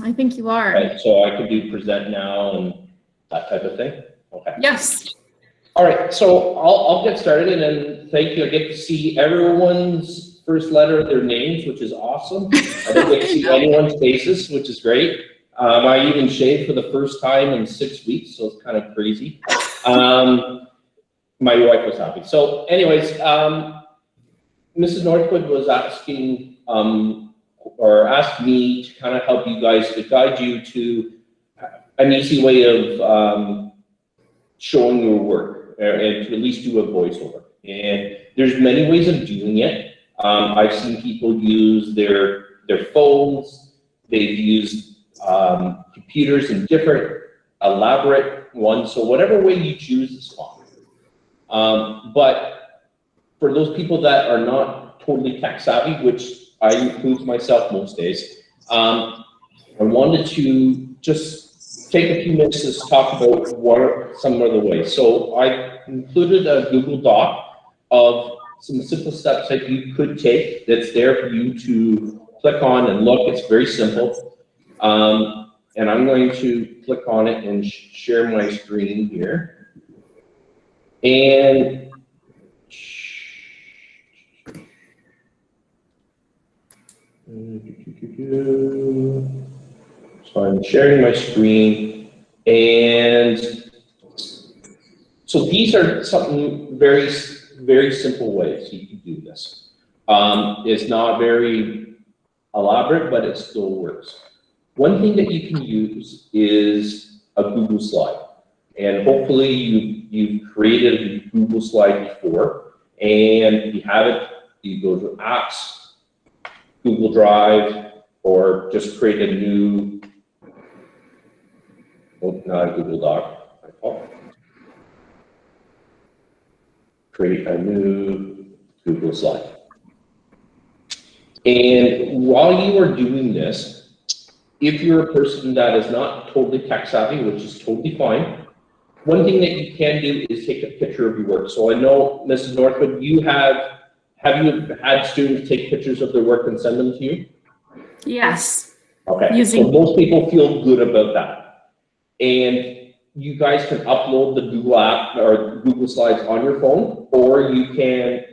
I think you are. Right, so I can do present now and that type of thing? Okay. Yes. All right, so I'll get started, and then thank you. I get to see everyone's first letter of their names, which is awesome. I don't get to see anyone's faces, which is great. I even shaved for the first time in 6 weeks, so it's kind of crazy. My wife was happy. So anyways, Mrs. Northwood was asking, or asked me to kind of help you guys, to guide you to an easy way of showing your work, and to at least do a voiceover. And there's many ways of doing it. I've seen people use their phones. They've used computers in different elaborate ones. So whatever way you choose is fine. But for those people that are not totally tech savvy, which I include myself most days, I wanted to just take a few minutes to talk about what are some of the ways. So I included a Google Doc of some simple steps that you could take that's there for you to click on and look. It's very simple. And I'm going to click on it and share my screen here. And so I'm sharing my screen, and so these are something very, very simple ways you can do this. It's not very elaborate, but it still works. One thing that you can use is a Google slide, and hopefully you've created a Google slide before, and if you have it, you go to apps, Google Drive, or just create a new, not a Google Doc, create a new Google slide. And while you are doing this, if you're a person that is not totally tech savvy, which is totally fine, one thing that you can do is take a picture of your work. So I know, Mrs. Northwood, you have you had students take pictures of their work and send them to you? Yes. Okay, so most people feel good about that. And you guys can upload the Google app or Google Slides on your phone, or you can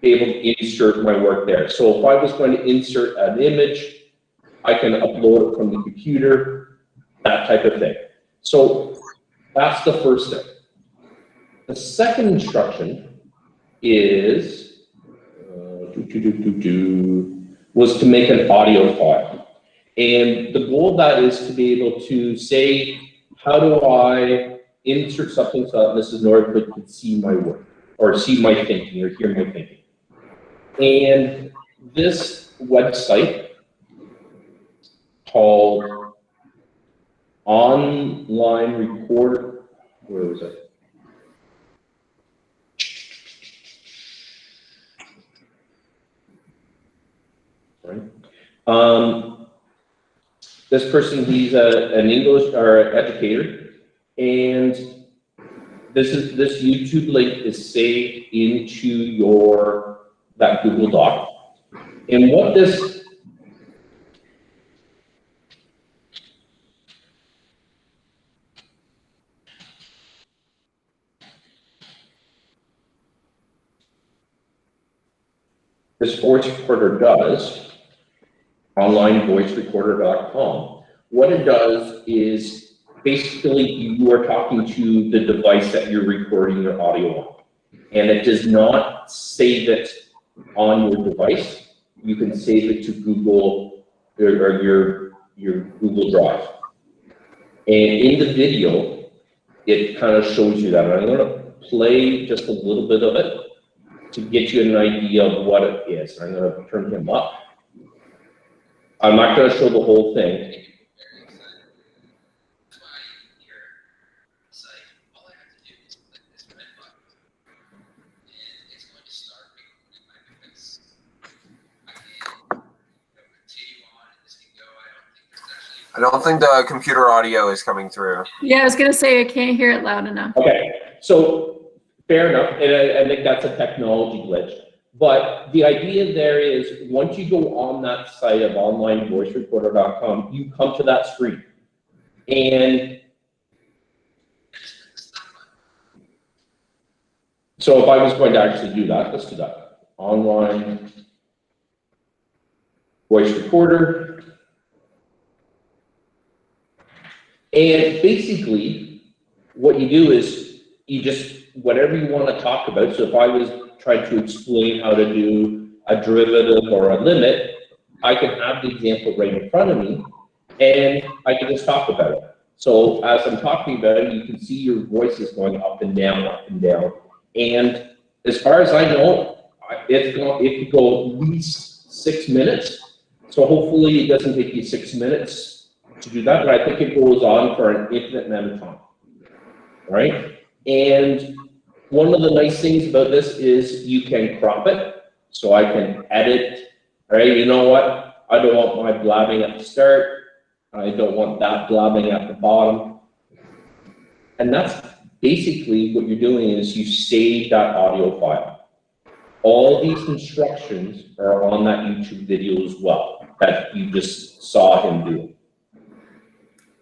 be able to insert my work there. So if I was going to insert an image, I can upload it from the computer, that type of thing. So that's the first thing. The second instruction is, was to make an audio file. And the goal of that is to be able to say, how do I insert something so that Mrs. Northwood can see my work, or see my thinking, or hear my thinking. And this website called Online Recorder, where was it? Right. This person, he's an English or educator, and this YouTube link is saved into that Google Doc. And what this voice recorder does, onlinevoicerecorder.com, what it does is basically you are talking to the device that you're recording your audio on, and it does not save it on your device. You can save it to Google or your Google Drive. And in the video, it kind of shows you that. I'm going to play just a little bit of it to get you an idea of what it is. I'm going to turn him up. I'm not going to show the whole thing. I don't think the computer audio is coming through. Yeah, I was going to say I can't hear it loud enough. Okay, so fair enough, and I think that's a technology glitch. But the idea there is once you go on that site of onlinevoicerecorder.com, you come to that screen. And so if I was going to actually do that, let's do that. Online voice recorder. And basically, what you do is you just, whatever you want to talk about. So if I was trying to explain how to do a derivative or a limit, I can have the example right in front of me, and I can just talk about it. So as I'm talking about it, you can see your voice is going up and down, up and down. And as far as I know, it could go at least 6 minutes. So hopefully it doesn't take you 6 minutes to do that, but I think it goes on for an infinite amount of time. All right? And one of the nice things about this is you can crop it. So I can edit, all right? You know what? I don't want my blabbing at the start. I don't want that blabbing at the bottom. And that's basically what you're doing is you save that audio file. All these instructions are on that YouTube video as well that you just saw him do.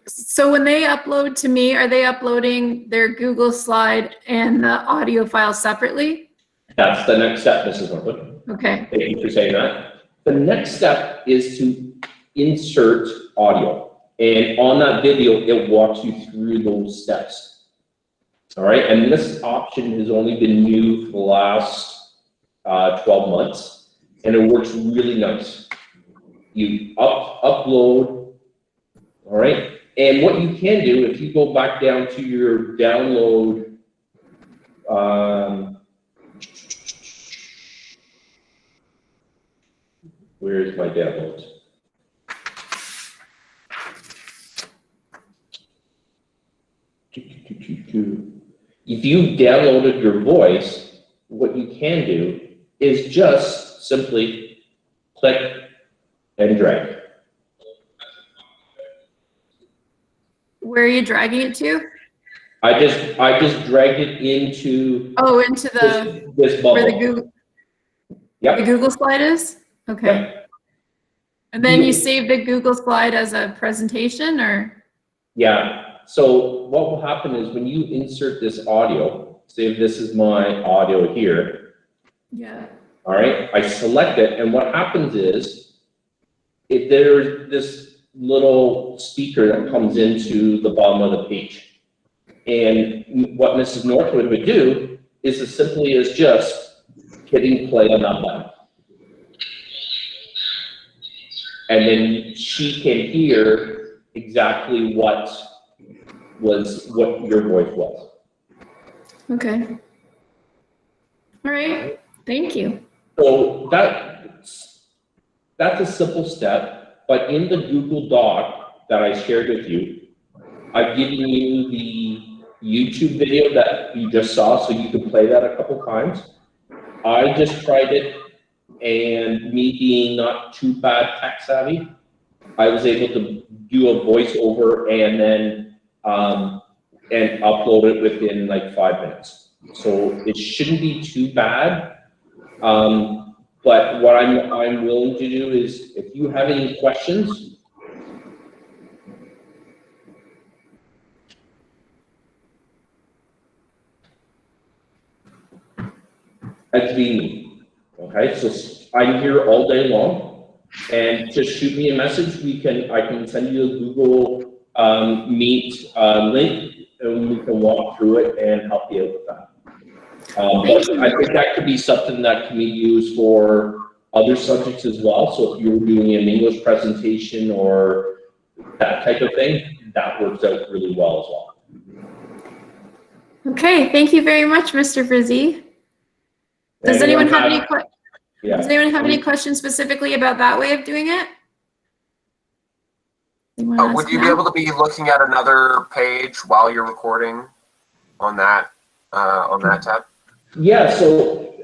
So when they upload to me, are they uploading their Google slide and the audio file separately? That's the next step, Mrs. Norwood. Okay. Thank you for saying that. The next step is to insert audio. And on that video, it walks you through those steps. All right, and this option has only been new for the last 12 months, and it works really nice. You upload, all right, and what you can do, if you go back down to your download, where's my downloads? If you downloaded your voice, what you can do is just simply click and drag. Where are you dragging it to? I just dragged it into Into the this bubble. where the Google the Google slide is? Okay. Yep. And then you save the Google slide as a presentation, or? Yeah. So what will happen is when you insert this audio, say if this is my audio here. Yeah. All right. I select it, and what happens is there's this little speaker that comes into the bottom of the page. And what Mrs. Northwood would do is as simply as just hitting play on that button. And then she can hear exactly what your voice was. Okay. All right. Thank you. So that's a simple step, but in the Google Doc that I shared with you, I've given you the YouTube video that you just saw, so you can play that a couple times. I just tried it, and me being not too bad tech savvy, I was able to do a voiceover and then and upload it within like 5 minutes. So it shouldn't be too bad. But what I'm willing to do is, if you have any questions, that's me. Okay, so I'm here all day long, and just shoot me a message. I can send you a Google Meet link, and we can walk through it and help you out with that. But I think that could be something that can be used for other subjects as well. So if you're doing an English presentation or that type of thing, that works out really well as well. Okay, thank you very much, Mr. Bresee. Does anyone have any Does anyone have any questions specifically about that way of doing it? Would you be able to be looking at another page while you're recording on that tab? Yeah, so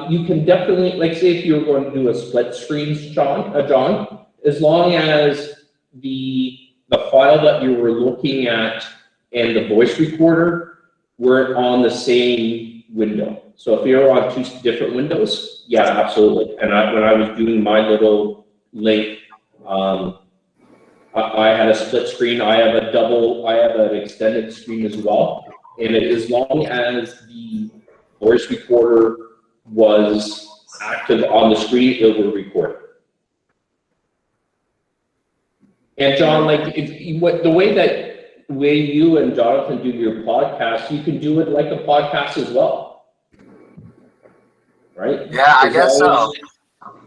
you can definitely, like, say if you were going to do a split screen, John, as long as the file that you were looking at and the voice recorder were on the same window. So if you're on two different windows, yeah, absolutely. And when I was doing my little link, I had a split screen. I have an extended screen as well. And as long as the voice recorder was active on the screen, it will record. And John, like the way you and Jonathan do your podcast, you can do it like a podcast as well, right? Yeah, I guess so.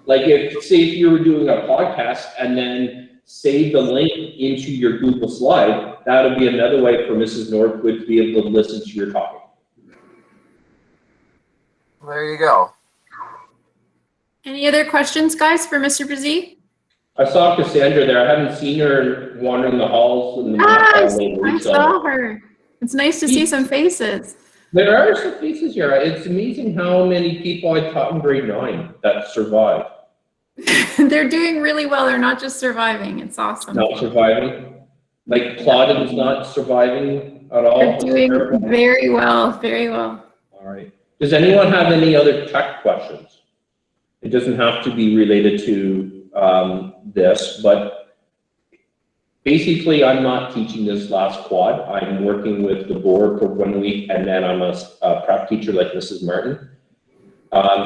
Like say if you were doing a podcast and then save the link into your Google slide, that would be another way for Mrs. Northwood to be able to listen to your talking. There you go. Any other questions, guys, for Mr. Bresee? I saw Cassandra there. I haven't seen her wandering the halls in the I saw her. It's nice to see some faces. There are some faces here. It's amazing how many people I taught in grade 9 that survived. They're doing really well. They're not just surviving. It's awesome. Not surviving. Like Claudine's not surviving at all. They're doing very well. Very well. All right. Does anyone have any other tech questions? It doesn't have to be related to this, but basically I'm not teaching this last quad. I'm working with the board for 1 week, and then I'm a prep teacher like Mrs. Martin.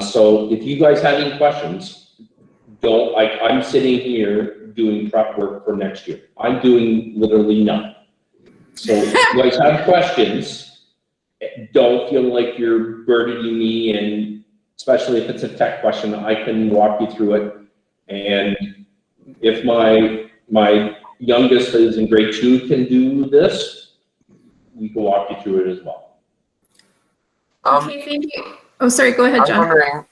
So if you guys have any questions, I'm sitting here doing prep work for next year. I'm doing literally nothing. So if you guys have questions, don't feel like you're burdening me, and especially if it's a tech question, I can walk you through it. And if my youngest is in grade 2 can do this, we can walk you through it as well. Okay, thank you. Oh, sorry, go ahead, John. I'm wondering,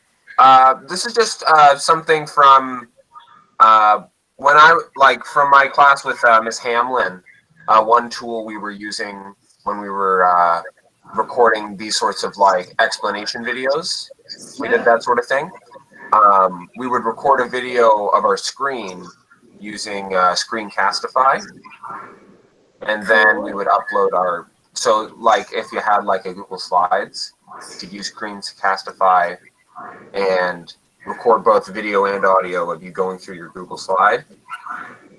this is just something from from my class with Miss Hamlin. One tool we were using when we were recording these sorts of like explanation videos. We did that sort of thing. We would record a video of our screen using Screencastify, and then we would upload so like if you had like a Google Slides, to use Screencastify and record both video and audio of you going through your Google slide.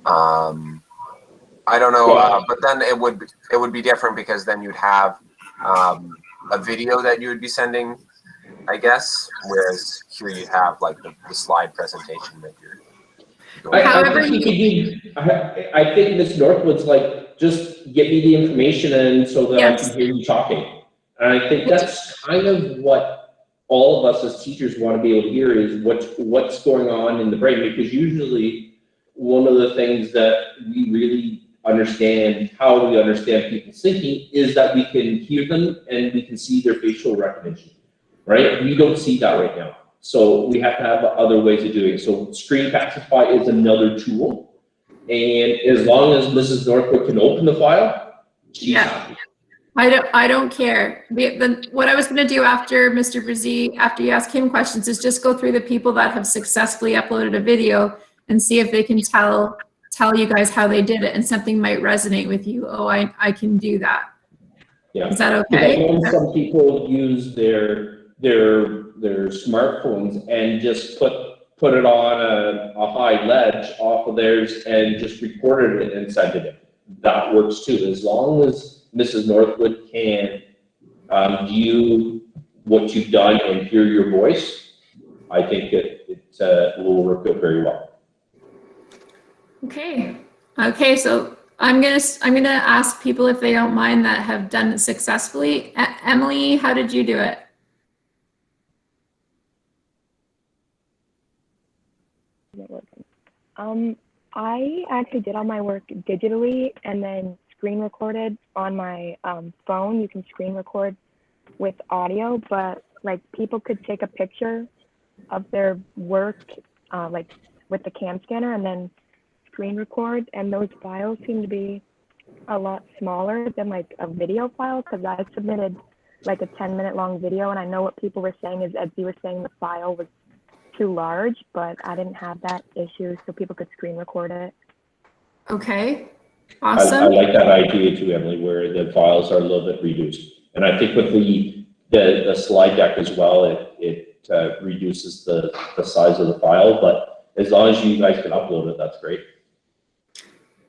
I don't know, but then it would be different because then you'd have a video that you would be sending, I guess, whereas here you have like the slide presentation that you're doing. I think Ms. Northwood's like, just get me the information and so that I can hear you talking. And I think that's kind of what all of us as teachers want to be able to hear is what's going on in the brain, because usually one of the things that we really understand, how we understand people's thinking, is that we can hear them and we can see their facial recognition, right? We don't see that right now. So we have to have other ways of doing it. So Screencastify is another tool. And as long as Mrs. Northwood can open the file, she's happy. I don't care. What I was going to do after Mr. Bresee, after you ask him questions, is just go through the people that have successfully uploaded a video and see if they can tell you guys how they did it, and something might resonate with you. Oh, I can do that. Yeah. Is that okay? I know some people use their smartphones and just put it on a high ledge off of theirs and just recorded it and sent it in. That works too, as long as Mrs. Northwood can view what you've done and hear your voice. I think it will work out very well. Okay, so I'm gonna ask people if they don't mind that have done it successfully. Emily, how did you do it? I actually did all my work digitally and then screen recorded on my phone. You can screen record with audio, but like people could take a picture of their work like with the cam scanner and then screen record, and those files seem to be a lot smaller than like a video file, because I submitted like a 10-minute long video, and I know what people were saying is, as you were saying, the file was too large, but I didn't have that issue, so people could screen record it. Okay, awesome. I like that idea too, Emily, where the files are a little bit reduced. And I think with the the slide deck as well. It reduces the size of the file, but as long as you guys can upload it, that's great.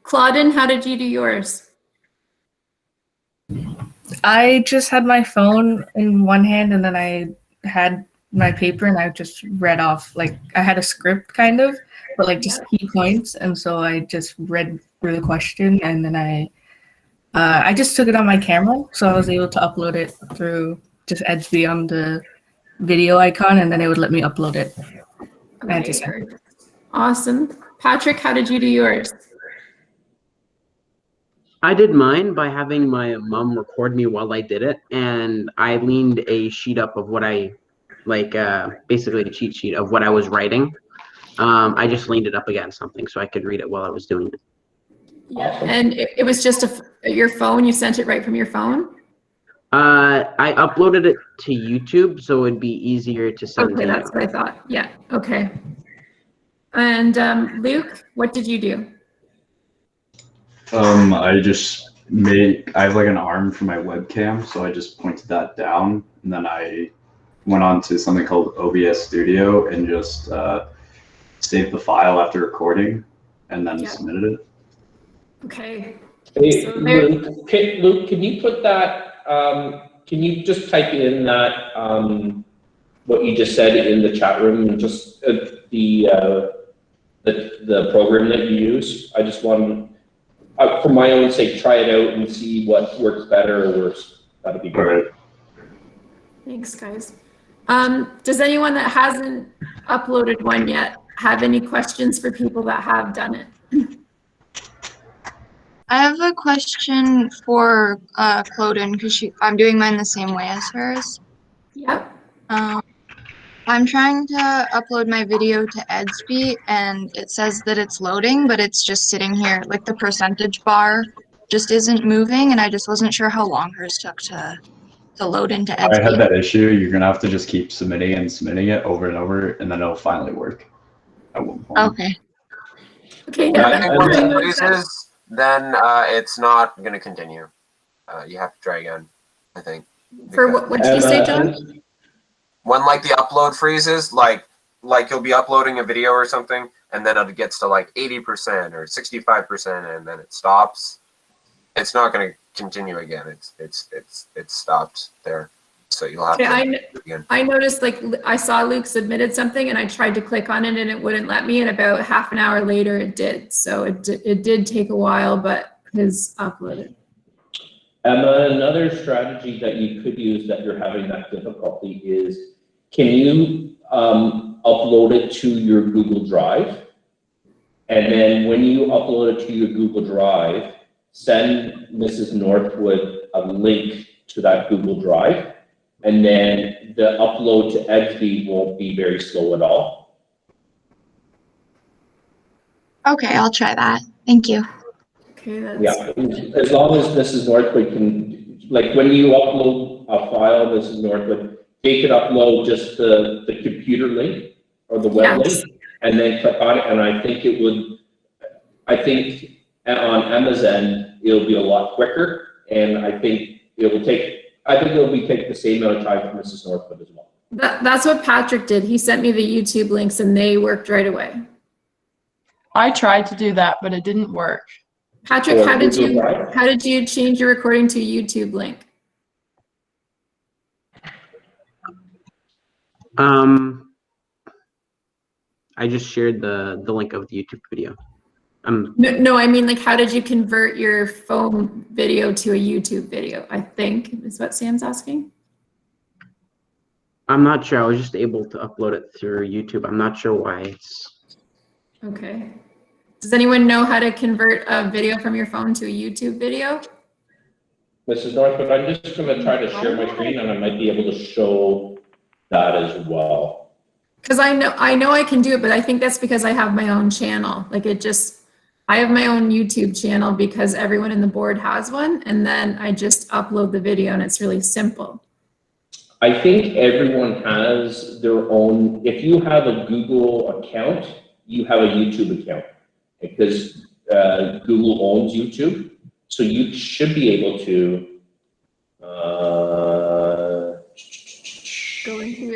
Claudine, how did you do yours? I just had my phone in one hand and then I had my paper and I just read off, like I had a script kind of, but like just key points. And so I just read through the question and then I just took it on my camera. So I was able to upload it through just Etsy on the video icon and then it would let me upload it. I just Awesome. Patrick, how did you do yours? I did mine by having my mom record me while I did it, and I leaned a sheet up of what I, basically a cheat sheet of what I was writing. I just leaned it up against something so I could read it while I was doing it. Yeah, and it was just your phone? You sent it right from your phone? I uploaded it to YouTube, so it'd be easier to send Okay, to that's you. what I thought. Yeah, okay. And Luke, what did you do? I have like an arm for my webcam, so I just pointed that down, and then I went on to something called OBS Studio and just saved the file after recording, and then submitted it. Okay. Hey, So Luke, can you put that, can you just type in that, what you just said in the chat room, and just the program that you use? I just want to, for my own sake, try it out and see what works better or worse. That'd be great. Thanks, guys. Does anyone that hasn't uploaded one yet have any questions for people that have done it? I have a question for Cloden because I'm doing mine the same way as hers. Yep. I'm trying to upload my video to Etsy and it says that it's loading, but it's just sitting here. Like the percentage bar just isn't moving, and I just wasn't sure how long hers took to load into Etsy. I had that issue. You're gonna have to just keep submitting it over and over, and then it'll finally work at one point. Okay. Okay. I think once it freezes, then it's not going to continue. You have to try again, I think. For what did you say, John? When like the upload freezes, like you'll be uploading a video or something, and then it gets to like 80% or 65%, and then it stops. It's not going to continue again. It's stopped there. So you'll have to do it again. I noticed, like, I saw Luke submitted something and I tried to click on it and it wouldn't let me, and about half an hour later it did. So it did take a while, but his uploaded. Emma, another strategy that you could use that you're having that difficulty is, can you upload it to your Google Drive? And then when you upload it to your Google Drive, send Mrs. Northwood a link to that Google Drive. And then the upload to Etsy won't be very slow at all. Okay, I'll try that. Thank you. Okay, that's... Yeah, as long as Mrs. Northwood can, like when you upload a file, Mrs. Northwood, they could upload just the computer link or the web link and then click on it. And I think it would, on Amazon, it'll be a lot quicker. And I think it will take, take the same amount of time for Mrs. Northwood as well. That's what Patrick did. He sent me the YouTube links and they worked right away. I tried to do that, but it didn't work. Patrick, how did you change your recording to a YouTube link? I just shared the link of the YouTube video. No, I mean, like, how did you convert your phone video to a YouTube video? I think is what Sam's asking. I'm not sure. I was just able to upload it through YouTube. I'm not sure why it's... Okay. Does anyone know how to convert a video from your phone to a YouTube video? Mrs. Northwood, I'm just going to try to share my screen and I might be able to show that as well. Because I know I can do it, but I think that's because I have my own channel. Like I have my own YouTube channel because everyone in the board has one, and then I just upload the video and it's really simple. I think everyone has their own. If you have a Google account, you have a YouTube account because Google owns YouTube. So you should be able to,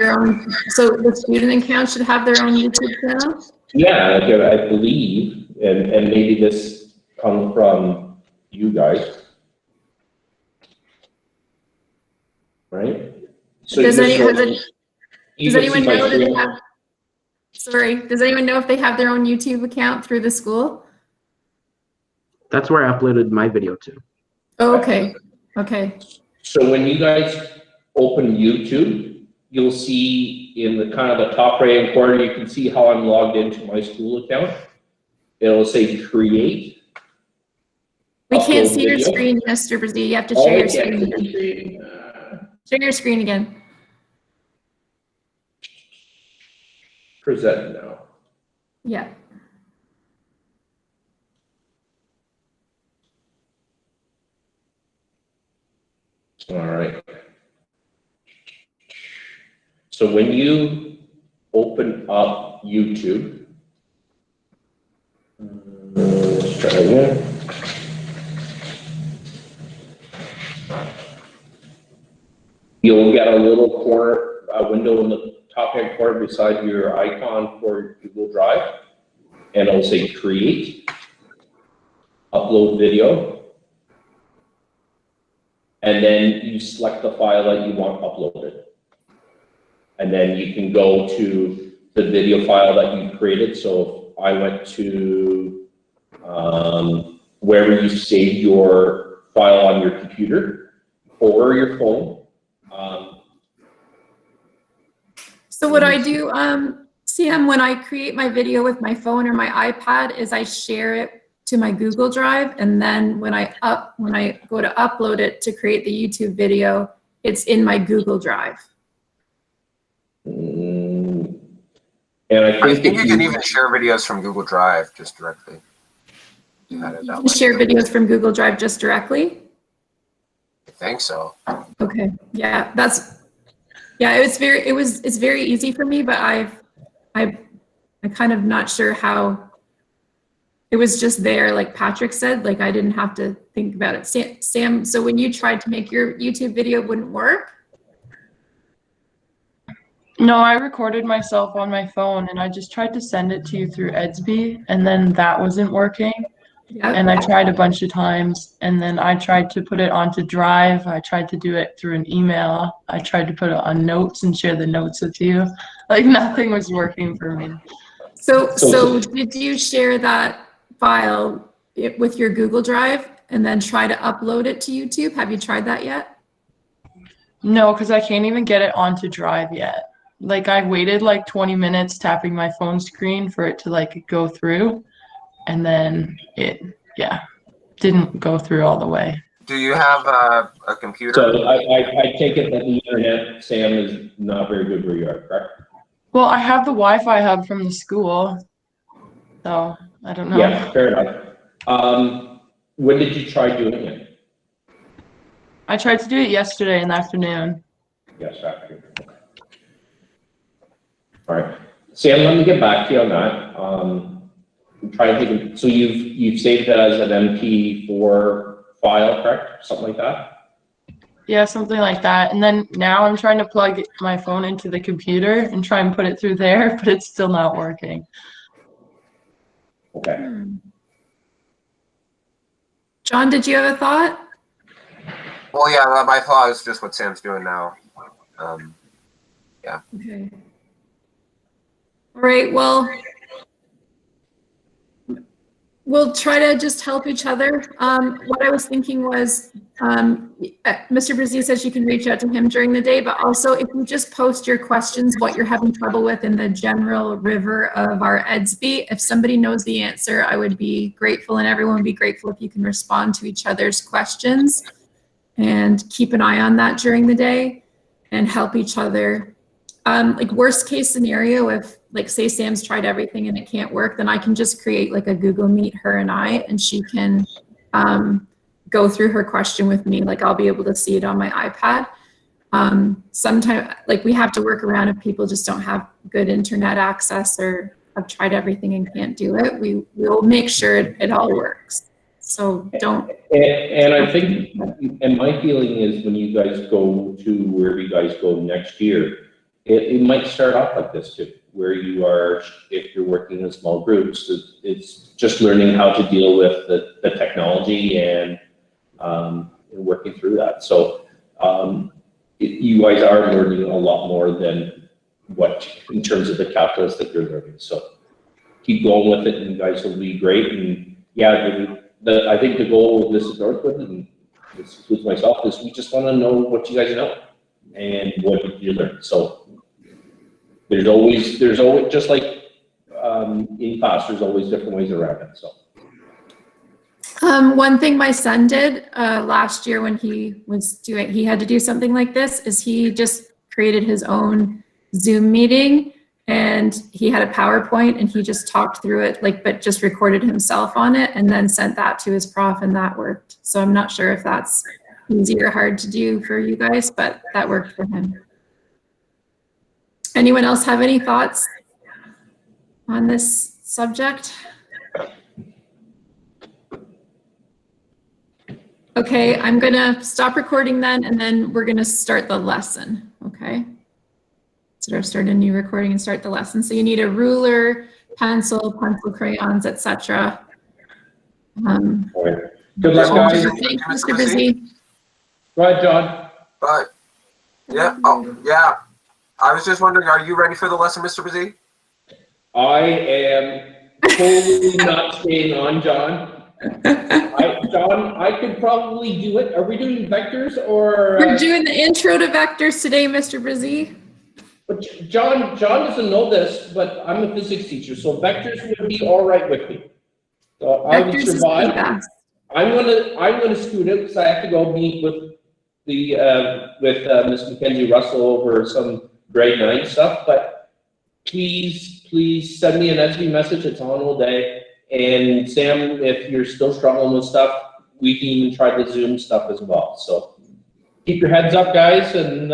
their own, so the student account should have their own YouTube channel? Yeah, like I believe, and maybe this comes from you guys. Right? So Does you anyone can see my know that they screen. have, sorry, does anyone know if they have their own YouTube account through the school? That's where I uploaded my video to. Oh, okay, okay. So when you guys open YouTube, you'll see in the kind of the top right hand corner, you can see how I'm logged into my school account. It'll say create. We can't upload see your video. screen, Mr. Bresee. You have to Oh, share your yeah, screen again. Share your screen again. Present now. Yeah. All right. So when you open up YouTube, let's try again. You'll get a little corner, a window in the top hand corner beside your icon for Google Drive, and it'll say create, upload video, and then you select the file that you want uploaded. And then you can go to the video file that you created. So I went to wherever you save your file on your computer or your phone. So what I do, Sam, when I create my video with my phone or my iPad is I share it to my Google Drive, and then when I go to upload it to create the YouTube video, it's in my Google Drive. And I think you can even share videos from Google Drive just directly. You can share videos from Google Drive just directly? I think so. Okay, yeah, it's very easy for me, but I'm kind of not sure how. It was just there, like Patrick said, like I didn't have to think about it. Sam, so when you tried to make your YouTube video, it wouldn't work? No, I recorded myself on my phone and I just tried to send it to you through Edsby, and then that wasn't working. Yep. And I tried a bunch of times, and then I tried to put it onto Drive. I tried to do it through an email. I tried to put it on Notes and share the notes with you. Like nothing was working for me. So did you share that file with your Google Drive and then try to upload it to YouTube? Have you tried that yet? No, because I can't even get it onto Drive yet. Like I waited like 20 minutes tapping my phone screen for it to like go through, and then it didn't go through all the way. Do you have a computer? So I take it that the internet, Sam, is not very good where you are, correct? Well, I have the Wi-Fi hub from the school, so I don't know. Yeah, fair enough. When did you try doing it? I tried to do it yesterday in the afternoon. Yes, afternoon. Okay. All right, Sam, let me get back to you on that. I'm trying to think. So you've saved it as an MP4 file, correct? Something like that. Yeah, something like that. And then now I'm trying to plug my phone into the computer and try and put it through there, but it's still not working. Okay. John, did you have a thought? Well, yeah, my thought is just what Sam's doing now. Yeah. Okay. All right, well, we'll try to just help each other. What I was thinking was, Mr. Bresee says you can reach out to him during the day, but also if you just post your questions, what you're having trouble with in the general river of our Edsby, if somebody knows the answer, I would be grateful, and everyone would be grateful if you can respond to each other's questions and keep an eye on that during the day and help each other. Like worst case scenario, if like say Sam's tried everything and it can't work, then I can just create like a Google Meet, her and I, and she can go through her question with me. Like I'll be able to see it on my iPad. Sometimes like we have to work around if people just don't have good internet access or have tried everything and can't do it. We'll make sure it all works. So don't. And I think, and my feeling is when you guys go to wherever you guys go next year, it might start off like this too, where you are, if you're working in small groups, it's just learning how to deal with the technology and working through that. So you guys are learning a lot more than what, in terms of the calculus that you're learning. So keep going with it, and you guys will be great. And yeah, I think the goal with Mrs. Northwood, and this includes myself, is we just want to know what you guys know and what did you learn. So there's always just like in class, there's always different ways around it. So one thing my son did last year when he had to do something like this, is he just created his own Zoom meeting, and he had a PowerPoint, and he just talked through it, but just recorded himself on it and then sent that to his prof, and that worked. So I'm not sure if that's easy or hard to do for you guys, but that worked for him. Anyone else have any thoughts on this subject? Okay, I'm gonna stop recording then, and then we're gonna start the lesson, okay? So start a new recording and start the lesson. So you need a ruler, pencil, crayons, etc. Good luck, guys. Thank you, Mr. Bresee. Go ahead, John. But yeah, oh yeah. I was just wondering, are you ready for the lesson, Mr. Bresee? I am totally not staying on, John. John, I could probably do it. Are we doing vectors or? We're doing the intro to vectors today, Mr. Bresee. But John doesn't know this, but I'm a physics teacher, so vectors would be all right with me. So I would survive. I'm gonna scoot it because I have to go meet with the Miss Mackenzie Russell over some grade 9 stuff. But please send me an SB message. It's on all day. And Sam, if you're still struggling with stuff, we can even try the Zoom stuff as well. So keep your heads up, guys, and